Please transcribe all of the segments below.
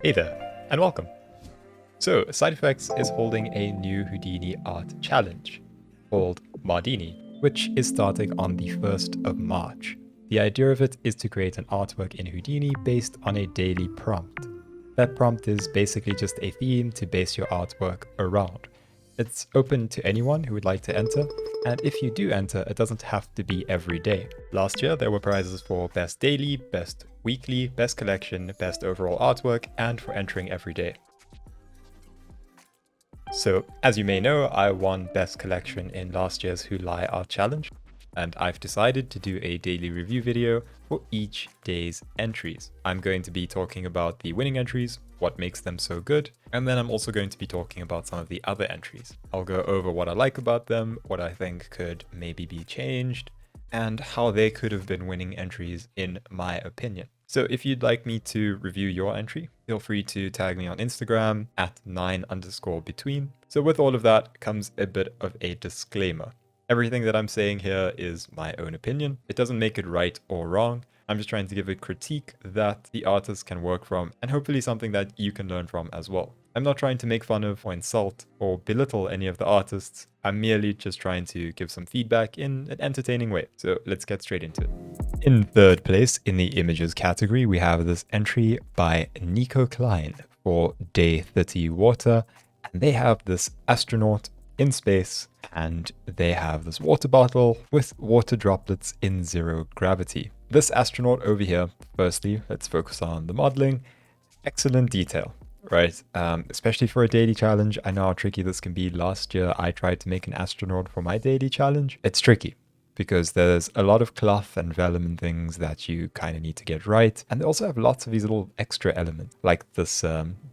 Hey there, and welcome. So, Side Effects is holding a new Houdini art challenge called Mardini, which is starting on the 1st of March. The idea of it is to create an artwork in Houdini based on a daily prompt. That prompt is basically just a theme to base your artwork around. It's open to anyone who would like to enter, and if you do enter, it doesn't have to be every day. Last year, there were prizes for Best Daily, Best Weekly, Best Collection, Best Overall Artwork, and for entering every day. So, as you may know, I won Best Collection in last year's Who Lie Art Challenge, and I've decided to do a daily review video for each day's entries. I'm going to be talking about the winning entries, what makes them so good, and then I'm also going to be talking about some of the other entries. I'll go over what I like about them, what I think could maybe be changed, and how they could have been winning entries in my opinion. So if you'd like me to review your entry, feel free to tag me on Instagram at 9_between. So with all of that comes a bit of a disclaimer. Everything that I'm saying here is my own opinion. It doesn't make it right or wrong. I'm just trying to give a critique that the artist can work from and hopefully something that you can learn from as well. I'm not trying to make fun of or insult or belittle any of the artists. I'm merely just trying to give some feedback in an entertaining way. So let's get straight into it. In third place in the images category, we have this entry by Nico Klein for Day 30 Water. And they have this astronaut in space, and they have this water bottle with water droplets in zero gravity. This astronaut over here, firstly, let's focus on the modeling. Excellent detail, right? Especially for a daily challenge. I know how tricky this can be. Last year, I tried to make an astronaut for my daily challenge. It's tricky because there's a lot of cloth and vellum and things that you kind of need to get right. And they also have lots of these little extra elements, like this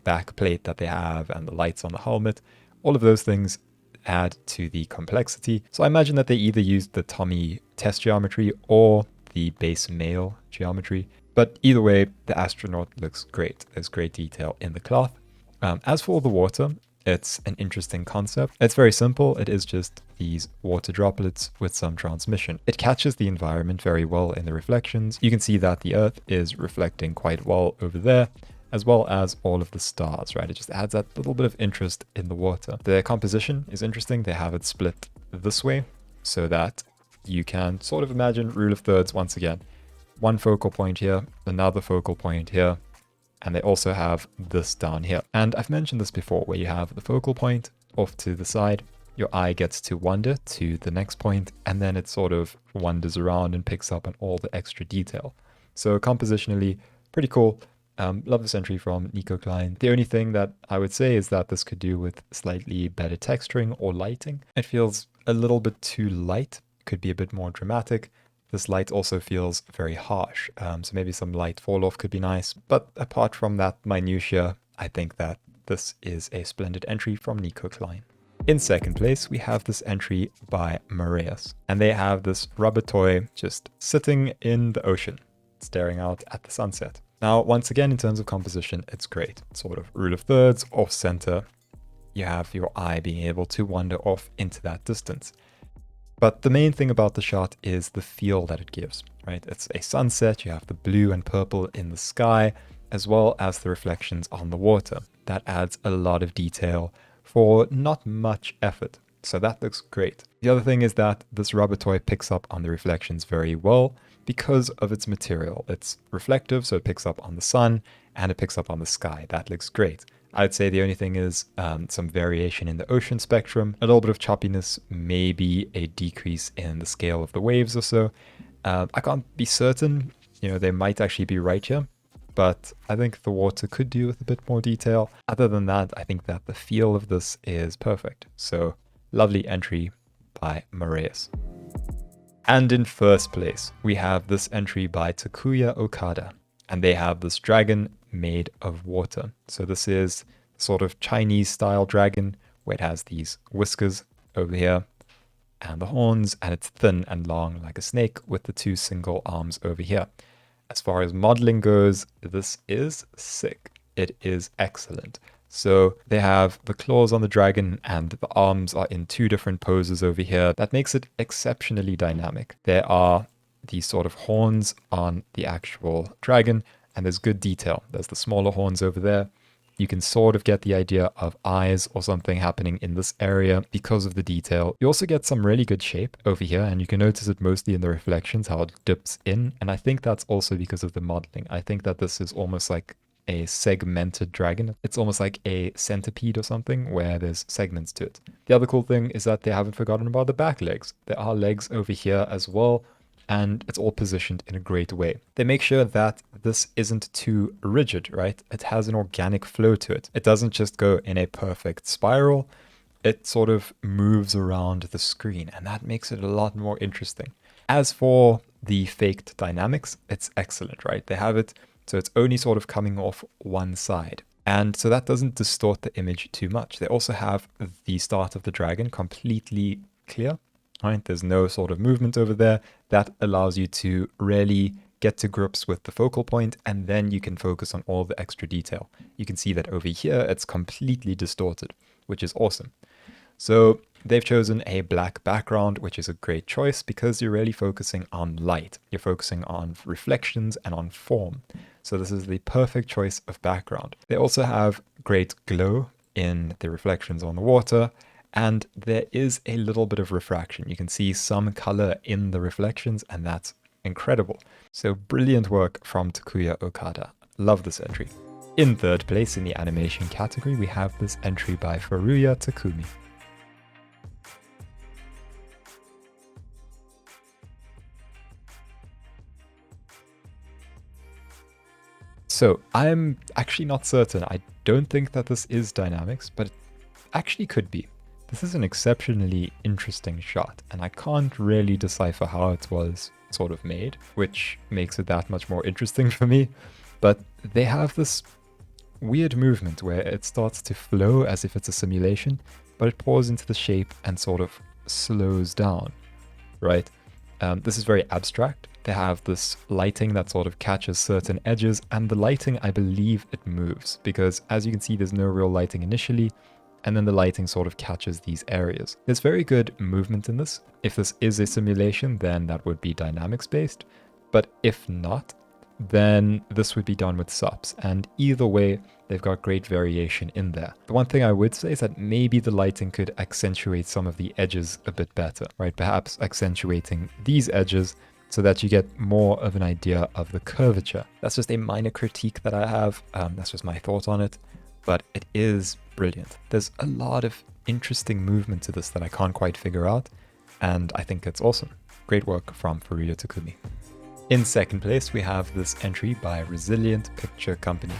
back plate that they have and the lights on the helmet. All of those things add to the complexity. So I imagine that they either used the Tommy test geometry or the base male geometry. But either way, the astronaut looks great. There's great detail in the cloth. As for the water, it's an interesting concept. It's very simple. It is just these water droplets with some transmission. It catches the environment very well in the reflections. You can see that the Earth is reflecting quite well over there, as well as all of the stars, right? It just adds that little bit of interest in the water. The composition is interesting. They have it split this way so that you can sort of imagine rule of thirds once again. One focal point here, another focal point here, and they also have this down here. And I've mentioned this before, where you have the focal point off to the side, your eye gets to wander to the next point, and then it sort of wanders around and picks up on all the extra detail. So compositionally, pretty cool. Love this entry from Nico Klein. The only thing that I would say is that this could do with slightly better texturing or lighting. It feels a little bit too light, could be a bit more dramatic. This light also feels very harsh, so maybe some light fall off could be nice. But apart from that minutiae, I think that this is a splendid entry from Nico Klein. In second place, we have this entry by Marius, and they have this rubber toy just sitting in the ocean, staring out at the sunset. Now, once again, in terms of composition, it's great. Sort of rule of thirds, off center. You have your eye being able to wander off into that distance. But the main thing about the shot is the feel that it gives, right? It's a sunset, you have the blue and purple in the sky, as well as the reflections on the water. That adds a lot of detail for not much effort. So that looks great. The other thing is that this rubber toy picks up on the reflections very well because of its material. It's reflective, so it picks up on the sun and it picks up on the sky. That looks great. I'd say the only thing is some variation in the ocean spectrum, a little bit of choppiness, maybe a decrease in the scale of the waves or so. I can't be certain, they might actually be right here, but I think the water could do with a bit more detail. Other than that, I think that the feel of this is perfect. So lovely entry by Marius. And in first place, we have this entry by Takuya Okada, and they have this dragon made of water. So this is sort of Chinese style dragon where it has these whiskers over here and the horns, and it's thin and long like a snake with the two single arms over here. As far as modeling goes, this is sick. It is excellent. So they have the claws on the dragon and the arms are in two different poses over here. That makes it exceptionally dynamic. There are these sort of horns on the actual dragon, and there's good detail. There's the smaller horns over there. You can sort of get the idea of eyes or something happening in this area because of the detail. You also get some really good shape over here, and you can notice it mostly in the reflections, how it dips in. And I think that's also because of the modeling. I think that this is almost like a segmented dragon. It's almost like a centipede or something where there's segments to it. The other cool thing is that they haven't forgotten about the back legs. There are legs over here as well, and it's all positioned in a great way. They make sure that this isn't too rigid, right? It has an organic flow to it. It doesn't just go in a perfect spiral. It sort of moves around the screen, and that makes it a lot more interesting. As for the faked dynamics, it's excellent, right? They have it so it's only sort of coming off one side. And so that doesn't distort the image too much. They also have the start of the dragon completely clear, right? There's no sort of movement over there. That allows you to really get to grips with the focal point, and then you can focus on all the extra detail. You can see that over here, it's completely distorted, which is awesome. So they've chosen a black background, which is a great choice because you're really focusing on light. You're focusing on reflections and on form. So this is the perfect choice of background. They also have great glow in the reflections on the water, and there is a little bit of refraction. You can see some color in the reflections, and that's incredible. So brilliant work from Takuya Okada. Love this entry. In third place in the animation category, we have this entry by Furuya Takumi. So I'm actually not certain. I don't think that this is dynamics, but it actually could be. This is an exceptionally interesting shot, and I can't really decipher how it was sort of made, which makes it that much more interesting for me. But they have this weird movement where it starts to flow as if it's a simulation, but it pours into the shape and sort of slows down, right? This is very abstract. They have this lighting that sort of catches certain edges, and the lighting, I believe it moves, because as you can see, there's no real lighting initially, and then the lighting sort of catches these areas. There's very good movement in this. If this is a simulation, then that would be dynamics based, but if not, then this would be done with subs, and either way, they've got great variation in there. The one thing I would say is that maybe the lighting could accentuate some of the edges a bit better, right? Perhaps accentuating these edges so that you get more of an idea of the curvature. That's just a minor critique that I have. That's just my thought on it, but it is brilliant. There's a lot of interesting movement to this that I can't quite figure out, and I think it's awesome. Great work from Furuya Takumi. In second place, we have this entry by Resilient Picture Company.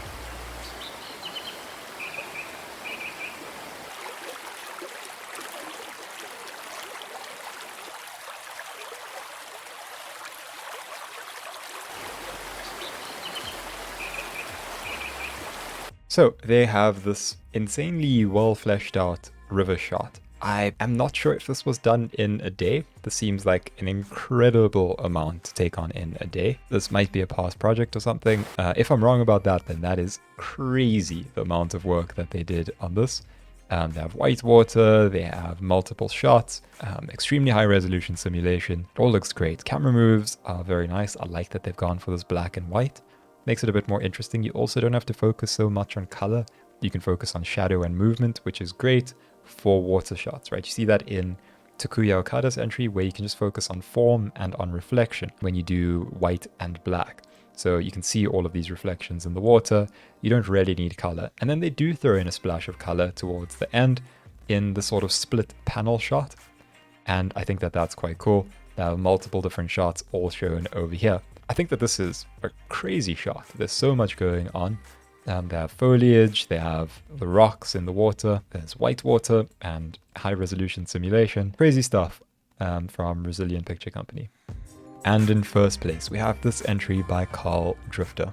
So they have this insanely well fleshed out river shot. I am not sure if this was done in a day. This seems like an incredible amount to take on in a day. This might be a past project or something. If I'm wrong about that, then that is crazy, the amount of work that they did on this. They have white water, they have multiple shots, extremely high resolution simulation. It all looks great. Camera moves are very nice. I like that they've gone for this black and white. Makes it a bit more interesting. You also don't have to focus so much on color. You can focus on shadow and movement, which is great for water shots, right? You see that in Takuya Okada's entry where you can just focus on form and on reflection when you do white and black. So you can see all of these reflections in the water. You don't really need color. And then they do throw in a splash of color towards the end in the sort of split panel shot. And I think that that's quite cool. There are multiple different shots all shown over here. I think that this is a crazy shot. There's so much going on. They have foliage, they have the rocks in the water, there's white water and high resolution simulation. Crazy stuff from Resilient Picture Company. And in first place, we have this entry by Carl Drifter.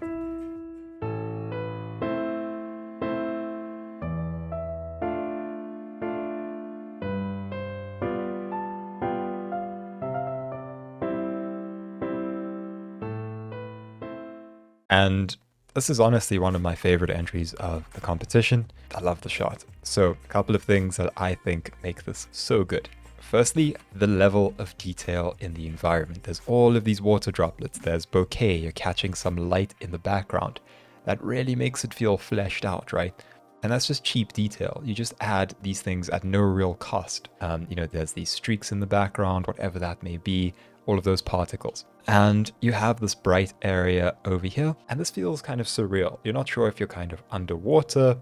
And this is honestly one of my favorite entries of the competition. I love the shot. So a couple of things that I think make this so good. Firstly, the level of detail in the environment. There's all of these water droplets. There's bokeh, you're catching some light in the background. That really makes it feel fleshed out, right? And that's just cheap detail. You just add these things at no real cost. There's these streaks in the background, whatever that may be, all of those particles. And you have this bright area over here, and this feels kind of surreal. You're not sure if you're kind of underwater,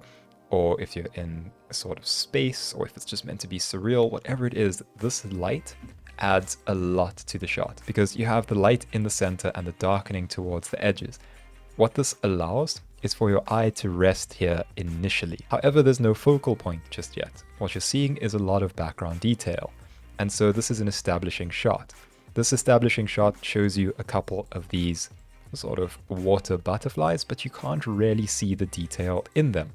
or if you're in a sort of space, or if it's just meant to be surreal. Whatever it is, this light adds a lot to the shot, because you have the light in the center and the darkening towards the edges. What this allows is for your eye to rest here initially. However, there's no focal point just yet. What you're seeing is a lot of background detail. And so this is an establishing shot. This establishing shot shows you a couple of these sort of water butterflies, but you can't really see the detail in them.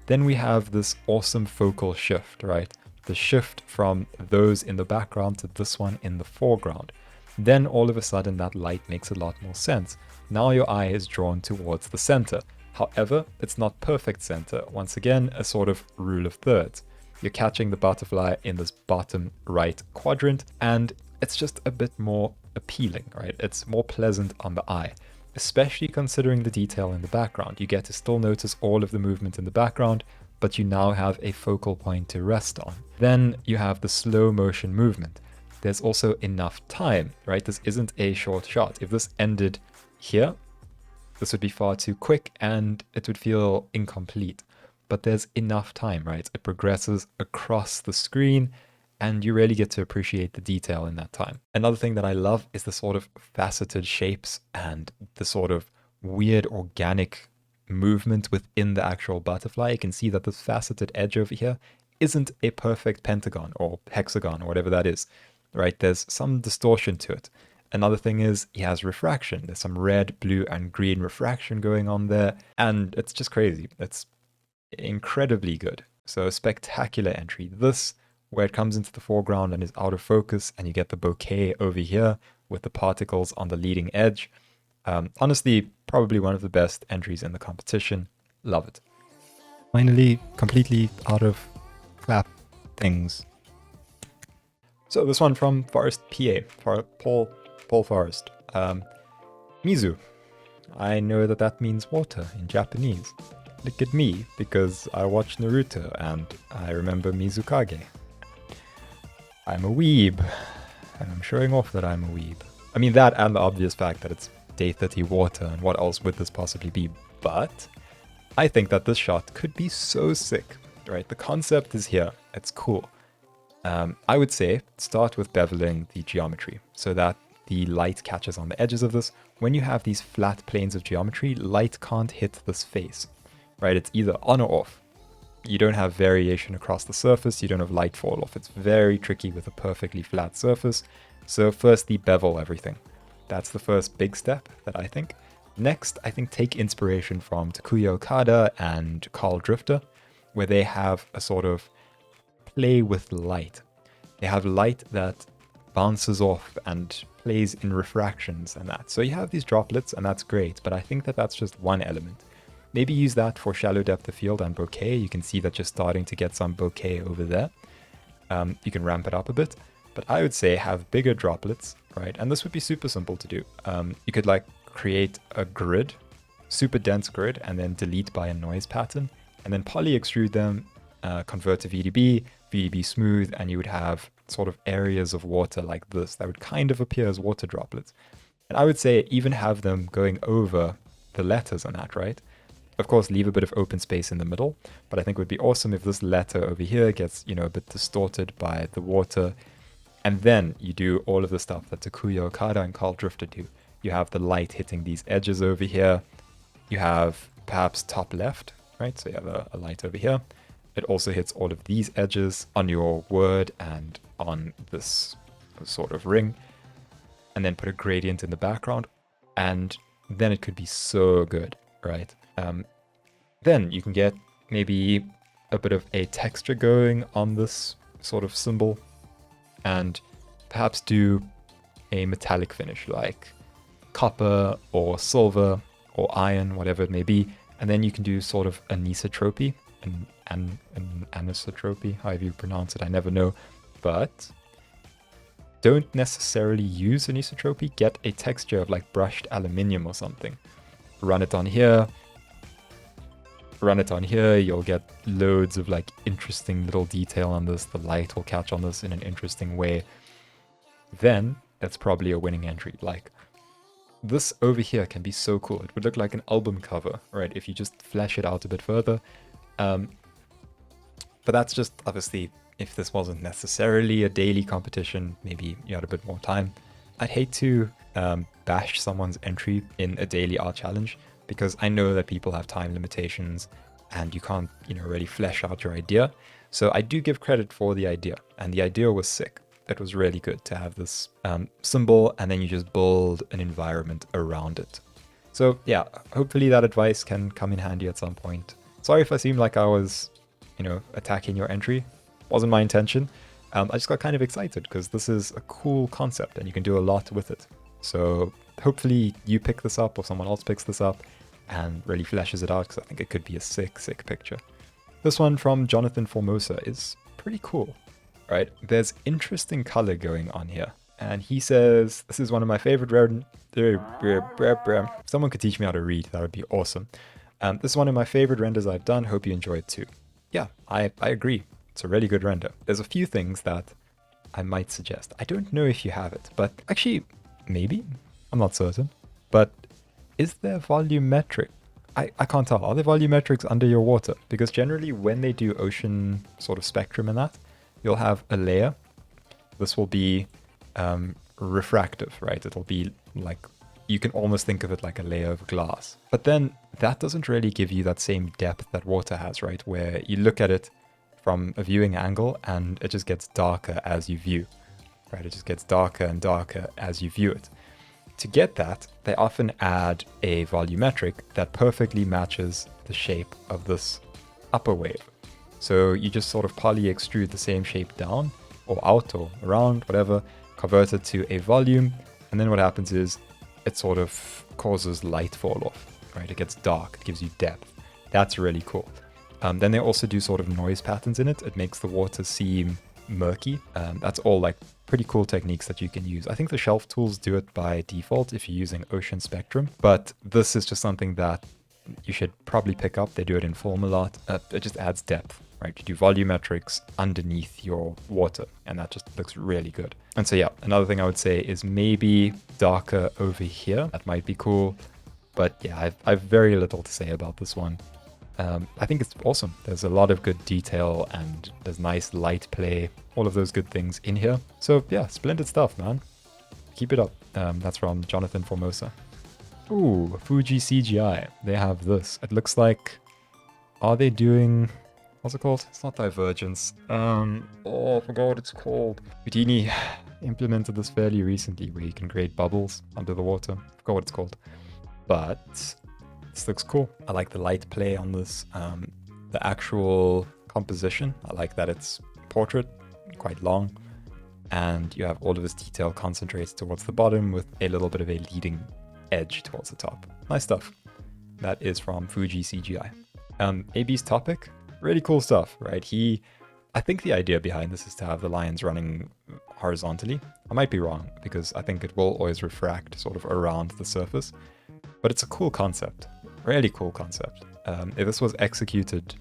Then we have this awesome focal shift, right? The shift from those in the background to this one in the foreground. Then all of a sudden that light makes a lot more sense. Now your eye is drawn towards the center. However, it's not perfect center. Once again, a sort of rule of thirds. You're catching the butterfly in this bottom right quadrant, and it's just a bit more appealing, right? It's more pleasant on the eye, especially considering the detail in the background. You get to still notice all of the movement in the background, but you now have a focal point to rest on. Then you have the slow motion movement. There's also enough time, right? This isn't a short shot. If this ended here, this would be far too quick and it would feel incomplete. But there's enough time, right? It progresses across the screen and you really get to appreciate the detail in that time. Another thing that I love is the sort of faceted shapes and the sort of weird organic movement within the actual butterfly. You can see that this faceted edge over here isn't a perfect pentagon or hexagon or whatever that is, right? There's some distortion to it. Another thing is he has refraction. There's some red, blue, and green refraction going on there, and it's just crazy. It's incredibly good. So a spectacular entry. This, where it comes into the foreground and is out of focus, and you get the bokeh over here with the particles on the leading edge. Honestly, probably one of the best entries in the competition. Love it. Finally, completely out of clap things. So this one from Forest PA, for Paul Forest. Mizu. I know that means water in Japanese. Look at me, because I watch Naruto and I remember Mizukage. I'm a weeb, and I'm showing off that I'm a weeb. I mean, that and the obvious fact that it's day 30 water, and what else would this possibly be? But I think that this shot could be so sick, right? The concept is here. It's cool. I would say start with beveling the geometry so that the light catches on the edges of this. When you have these flat planes of geometry, light can't hit this face, right? It's either on or off. You don't have variation across the surface. You don't have light fall off. It's very tricky with a perfectly flat surface. So firstly, bevel everything. That's the first big step that I think. Next, I think take inspiration from Takuya Okada and Carl Drifter, where they have a sort of play with light. They have light that bounces off and plays in refractions and that. So you have these droplets and that's great, but I think that that's just one element. Maybe use that for shallow depth of field and bokeh. You can see that you're starting to get some bokeh over there. You can ramp it up a bit, but I would say have bigger droplets, right? And this would be super simple to do. You could like create a grid, super dense grid, and then delete by a noise pattern, and then poly extrude them, convert to VDB, VDB smooth, and you would have sort of areas of water like this that would kind of appear as water droplets. And I would say even have them going over the letters on that, right? Of course, leave a bit of open space in the middle, but I think it would be awesome if this letter over here gets, a bit distorted by the water. And then you do all of the stuff that Takuya Okada and Carl Drifter do. You have the light hitting these edges over here. You have perhaps top left, right? So you have a light over here. It also hits all of these edges on your word and on this sort of ring. And then put a gradient in the background. And then it could be so good, right? Then you can get maybe a bit of a texture going on this sort of symbol. And perhaps do a metallic finish like copper or silver or iron, whatever it may be. And then you can do sort of anisotropy, an anisotropy, however you pronounce it, I never know. But don't necessarily use anisotropy, get a texture of like brushed aluminium or something. Run it on here. Run it on here, you'll get loads of like interesting little detail on this. The light will catch on this in an interesting way. Then that's probably a winning entry. Like this over here can be so cool. It would look like an album cover, right? If you just flesh it out a bit further. But that's just obviously if this wasn't necessarily a daily competition, maybe you had a bit more time. I'd hate to bash someone's entry in a daily art challenge, because I know that people have time limitations and you can't, really flesh out your idea. So I do give credit for the idea, and the idea was sick. It was really good to have this symbol, and then you just build an environment around it. So yeah, hopefully that advice can come in handy at some point. Sorry if I seemed like I was, attacking your entry. Wasn't my intention. I just got kind of excited because this is a cool concept and you can do a lot with it. So hopefully you pick this up or someone else picks this up and really fleshes it out, because I think it could be a sick, sick picture. This one from Jonathan Formosa is pretty cool, right? There's interesting color going on here. And he says, this is one of my favorite someone could teach me how to read, that would be awesome. This is one of my favorite renders I've done. Hope you enjoy it too. Yeah, I agree. It's a really good render. There's a few things that I might suggest. I don't know if you have it, but actually, maybe? I'm not certain. But is there volumetric? I can't tell. Are there volumetrics under your water? Because generally when they do ocean sort of spectrum and that, you'll have a layer. This will be refractive, right? It'll be like, you can almost think of it like a layer of glass. But then that doesn't really give you that same depth that water has, right? Where you look at it from a viewing angle and it just gets darker as you view, right? It just gets darker and darker as you view it. To get that, they often add a volumetric that perfectly matches the shape of this upper wave. So you just sort of poly extrude the same shape down or out or around, whatever, convert it to a volume, and then what happens is it sort of causes light fall off, right? It gets dark, it gives you depth. That's really cool. Then they also do sort of noise patterns in it. It makes the water seem murky. That's all like pretty cool techniques that you can use. I think the shelf tools do it by default if you're using Ocean Spectrum, but this is just something that you should probably pick up. They do it in Form a lot. It just adds depth, right? You do volumetrics underneath your water, and that just looks really good. And so yeah, another thing I would say is maybe darker over here. That might be cool, but yeah, I've very little to say about this one. I think it's awesome. There's a lot of good detail and there's nice light play, all of those good things in here. So yeah, splendid stuff, man. Keep it up. That's from Jonathan Formosa. Ooh, Fuji CGI. They have this. It looks like, are they doing, what's it called? It's not Divergence. I forgot what it's called. Houdini implemented this fairly recently where you can create bubbles under the water. I forgot what it's called. But this looks cool. I like the light play on this. The actual composition, I like that it's portrait, quite long, and you have all of this detail concentrated towards the bottom with a little bit of a leading edge towards the top. Nice stuff. That is from Fuji CGI. AB's topic, really cool stuff, right? I think the idea behind this is to have the lines running horizontally. I might be wrong, because I think it will always refract sort of around the surface, but it's a cool concept. Really cool concept. If this was executed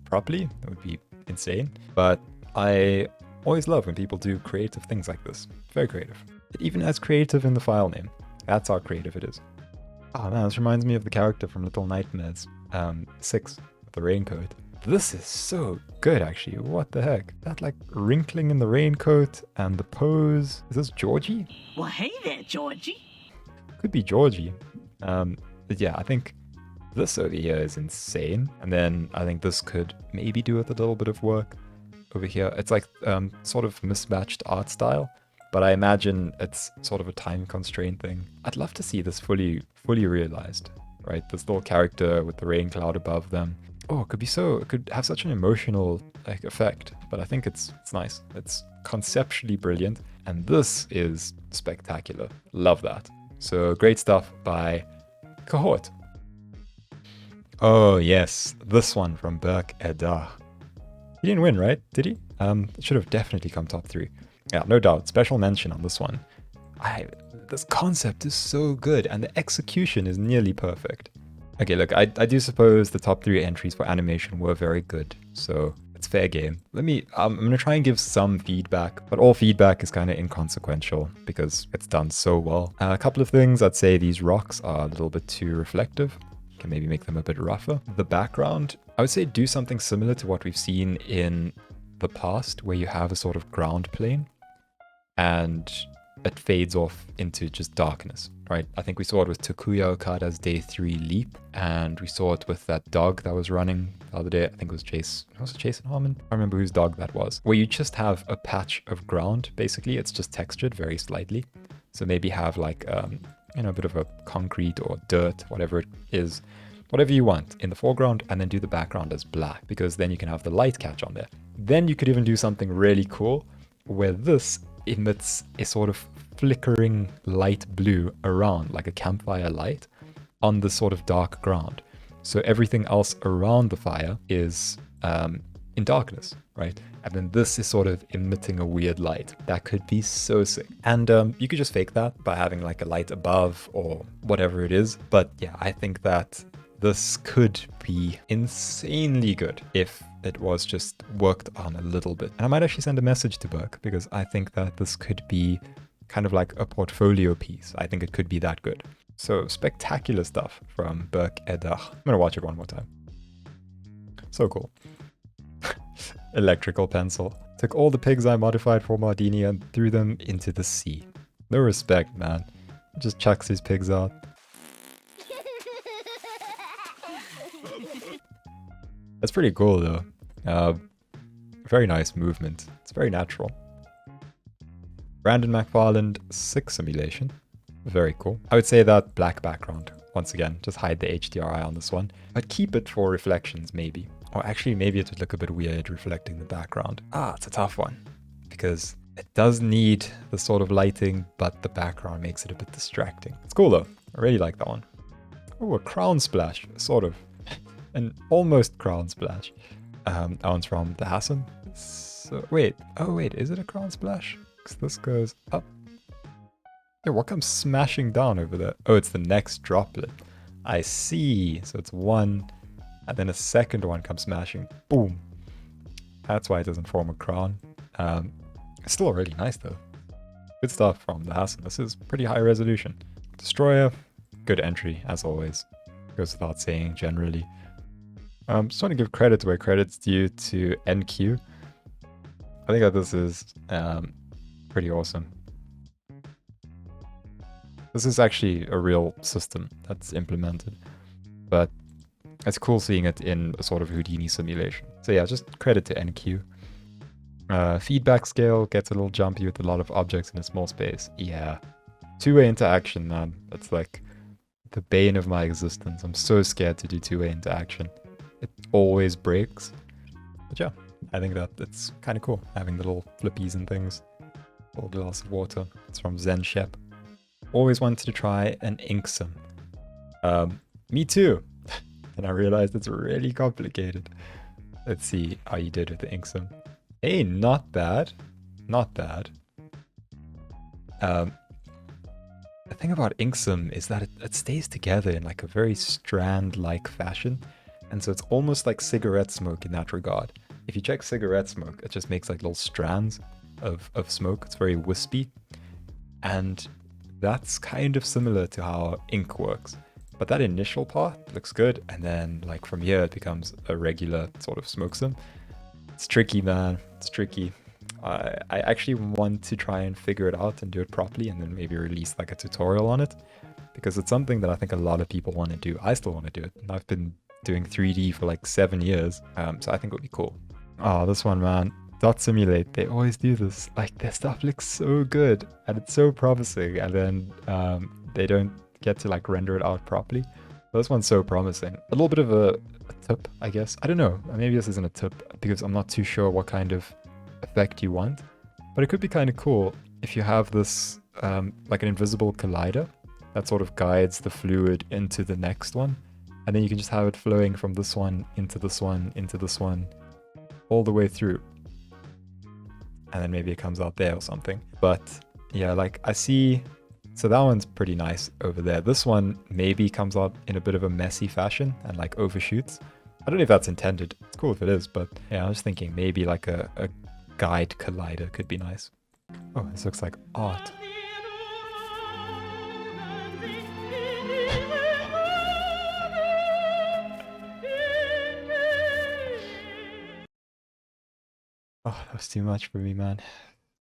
properly, it would be insane. But I always love when people do creative things like this. Very creative. It even has creative in the file name. That's how creative it is. Oh man, this reminds me of the character from Little Nightmares 6, the raincoat. This is so good, actually. What the heck? That like wrinkling in the raincoat and the pose. Is this Georgie? Well, hey there, Georgie. Could be Georgie. But yeah, I think this over here is insane. And then I think this could maybe do with a little bit of work over here. It's like sort of mismatched art style, but I imagine it's sort of a time constraint thing. I'd love to see this fully realized, right? This little character with the rain cloud above them. Oh, it could have such an emotional like effect, but I think it's nice. It's conceptually brilliant, and this is spectacular. Love that. So great stuff by Cohort. Oh yes, this one from Burke Edah. He didn't win, right? Did he? It should have definitely come top 3. Yeah, no doubt. Special mention on this one. This concept is so good and the execution is nearly perfect. Okay, look, I do suppose the top 3 entries for animation were very good, so it's fair game. I'm gonna try and give some feedback, but all feedback is kind of inconsequential because it's done so well. A couple of things, I'd say these rocks are a little bit too reflective. Can maybe make them a bit rougher. The background, I would say do something similar to what we've seen in the past, where you have a sort of ground plane and it fades off into just darkness, right? I think we saw it with Takuya Okada's Day 3 Leap, and we saw it with that dog that was running the other day. I think it was Jason Harmon? I don't remember whose dog that was. Where you just have a patch of ground, basically. It's just textured very slightly. So maybe have like, a bit of a concrete or dirt, whatever it is, whatever you want in the foreground, and then do the background as black, because then you can have the light catch on there. Then you could even do something really cool where this emits a sort of flickering light blue around, like a campfire light, on the sort of dark ground. So everything else around the fire is in darkness, right? And then this is sort of emitting a weird light. That could be so sick. And you could just fake that by having like a light above or whatever it is. But yeah, I think that this could be insanely good if it was just worked on a little bit. And I might actually send a message to Burke because I think that this could be kind of like a portfolio piece. I think it could be that good. So spectacular stuff from Burke Edach. I'm gonna watch it one more time. So cool. Electrical pencil. Took all the pigs I modified for Mardini and threw them into the sea. No respect, man. Just chucks his pigs out. That's pretty cool though. Very nice movement. It's very natural. Brandon McFarland 6 simulation. Very cool. I would say that black background. Once again, just hide the HDRI on this one. But keep it for reflections maybe. Or actually maybe it would look a bit weird reflecting the background. It's a tough one. Because it does need the sort of lighting, but the background makes it a bit distracting. It's cool though. I really like that one. Oh, a crown splash. Sort of. An almost crown splash. That one's from the Hassan. So, wait, is it a crown splash? Because this goes up. Yeah, what comes smashing down over there? Oh, it's the next droplet. I see. So it's one, and then a second one comes smashing. Boom. That's why it doesn't form a crown. It's still really nice though. Good stuff from the Hassan. This is pretty high resolution. Destroyer, good entry as always. Goes without saying generally. Just want to give credit where credit's due to NQ. I think that this is pretty awesome. This is actually a real system that's implemented, but it's cool seeing it in a sort of Houdini simulation. So yeah, just credit to NQ. Feedback scale gets a little jumpy with a lot of objects in a small space. Yeah. Two-way interaction, man. That's like the bane of my existence. I'm so scared to do two-way interaction. It always breaks. But yeah, I think that it's kind of cool having the little flippies and things. Little glass of water. It's from Zen Shep. Always wanted to try an inksum. Me too. And I realized it's really complicated. Let's see how you did with the inksum. Hey, not bad. Not bad. The thing about inksum is that it stays together in like a very strand-like fashion. And so it's almost like cigarette smoke in that regard. If you check cigarette smoke, it just makes like little strands of smoke. It's very wispy. And that's kind of similar to how ink works. But that initial part looks good. And then like from here, it becomes a regular sort of smoke sim. It's tricky, man. It's tricky. I actually want to try and figure it out and do it properly and then maybe release like a tutorial on it. Because it's something that I think a lot of people want to do. I still want to do it. And I've been doing 3D for like 7 years. So I think it would be cool. Oh, this one, man. Dot Simulate. They always do this. Like, their stuff looks so good. And it's so promising. And then they don't get to like render it out properly. This one's so promising. A little bit of a tip, I guess. I don't know. Maybe this isn't a tip because I'm not too sure what kind of effect you want. But it could be kind of cool if you have this like an invisible collider that sort of guides the fluid into the next one. And then you can just have it flowing from this one, into this one, into this one, all the way through. and then maybe it comes out there or something. But yeah, like I see, so that one's pretty nice over there. This one maybe comes out in a bit of a messy fashion and like overshoots. I don't know if that's intended. It's cool if it is, but yeah, I was thinking maybe like a guide collider could be nice. Oh, this looks like art. Oh, that was too much for me, man.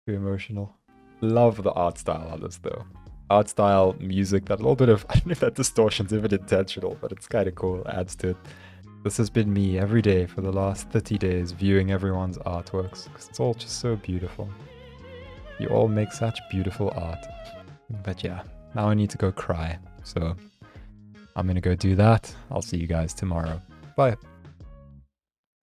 Too emotional. Love the art style on this, though. Art style, music, that little bit of... I don't know if that distortion's even intentional, but it's kind of cool. Adds to it. This has been me every day for the last 30 days viewing everyone's artworks, because it's all just so beautiful. You all make such beautiful art. But yeah, now I need to go cry. So I'm going to go do that. I'll see you guys tomorrow. Bye.